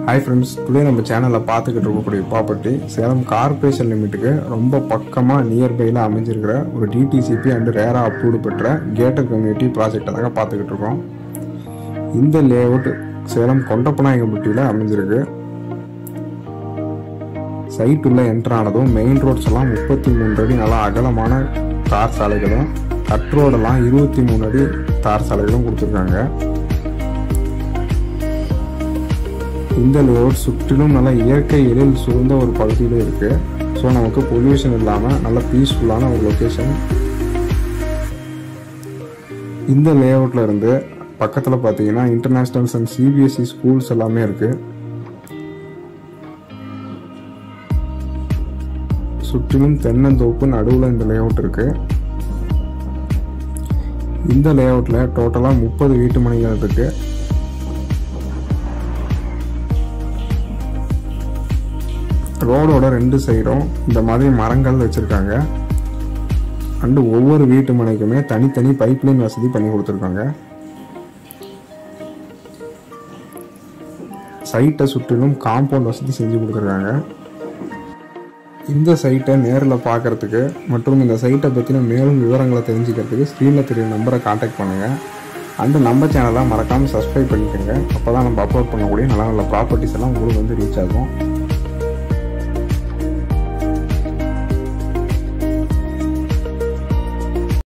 Hi friends, today நம்ம சேனல்ல பார்த்துக்கிட்டு இருக்கக்கூடிய ப்ராப்பர்ட்டி சேலம் கார்ப்பரேஷன் லிமிட்டுக்கு ரொம்ப பக்கமா நியர்பைல அமைஞ்சிருக்கிற ஒரு DTCP அண்ட் ரேரா அப்ரூவ்டு பெற்ற கேட்டட் கம்யூனிட்டி ப்ராஜெக்ட்டை தான் பார்த்துக்கிட்டு இருக்கோம். இந்த லேஅவுட் சேலம் கொண்டப்பநாயக்கன்பட்டியில் அமைஞ்சிருக்கு. சைட் உள்ள என்டர் ஆனதும் மெயின் ரோட்ஸ் எல்லாம் 33 அடி நல்லா அகலமான தார் சாலைகளும் கட் ரோடெல்லாம் 23 அடி தார் சாலைகளும் கொடுத்துருக்காங்க. இந்த லேஅவுட் சுற்றிலும் நல்ல இயற்கை எழில் சூழ்ந்த ஒரு பகுதியில் இருக்கு. ஸோ நமக்கு பொல்யூஷன் இல்லாமல் நல்ல பீஸ்ஃபுல்லான ஒரு லொக்கேஷன். இந்த லேஅவுட்ல இருந்து பக்கத்தில் பார்த்தீங்கன்னா இன்டர்நேஷ்னல்ஸ் அண்ட் CBSE ஸ்கூல்ஸ் எல்லாமே இருக்கு. சுற்றிலும் தென்னந்தோப்பு நடுவில் இந்த லேஅவுட் இருக்கு. இந்த லேஅவுட்ல டோட்டலாக 30 வீட்டு மனைகள் இருக்கு. ரோடோட 2 சைடும் இந்த மாதிரி மரங்கள் வச்சிருக்காங்க. அண்ட் ஒவ்வொரு வீட்டு மனைக்குமே தனித்தனி பைப்லைன் வசதி பண்ணி கொடுத்துருக்காங்க. சைட்டை சுற்றிலும் காம்பவுண்ட் வசதி செஞ்சு கொடுத்துருக்காங்க. இந்த சைட்டை நேரில் பார்க்கறதுக்கு மற்றும் இந்த சைட்டை பற்றின மேலும் விவரங்களை தெரிஞ்சுக்கிறதுக்கு ஸ்க்ரீனில் தெரிய நம்பரை கான்டாக்ட் பண்ணுங்கள். அண்டு நம்ம சேனலை மறக்காமல் சப்ஸ்கிரைப் பண்ணிக்கோங்க. அப்போ தான் நம்ம அப்லோட் பண்ணக்கூடிய நல்ல நல்ல ப்ராப்பர்ட்டிஸ் எல்லாம் உங்களுக்கு ரீச் ஆகும்.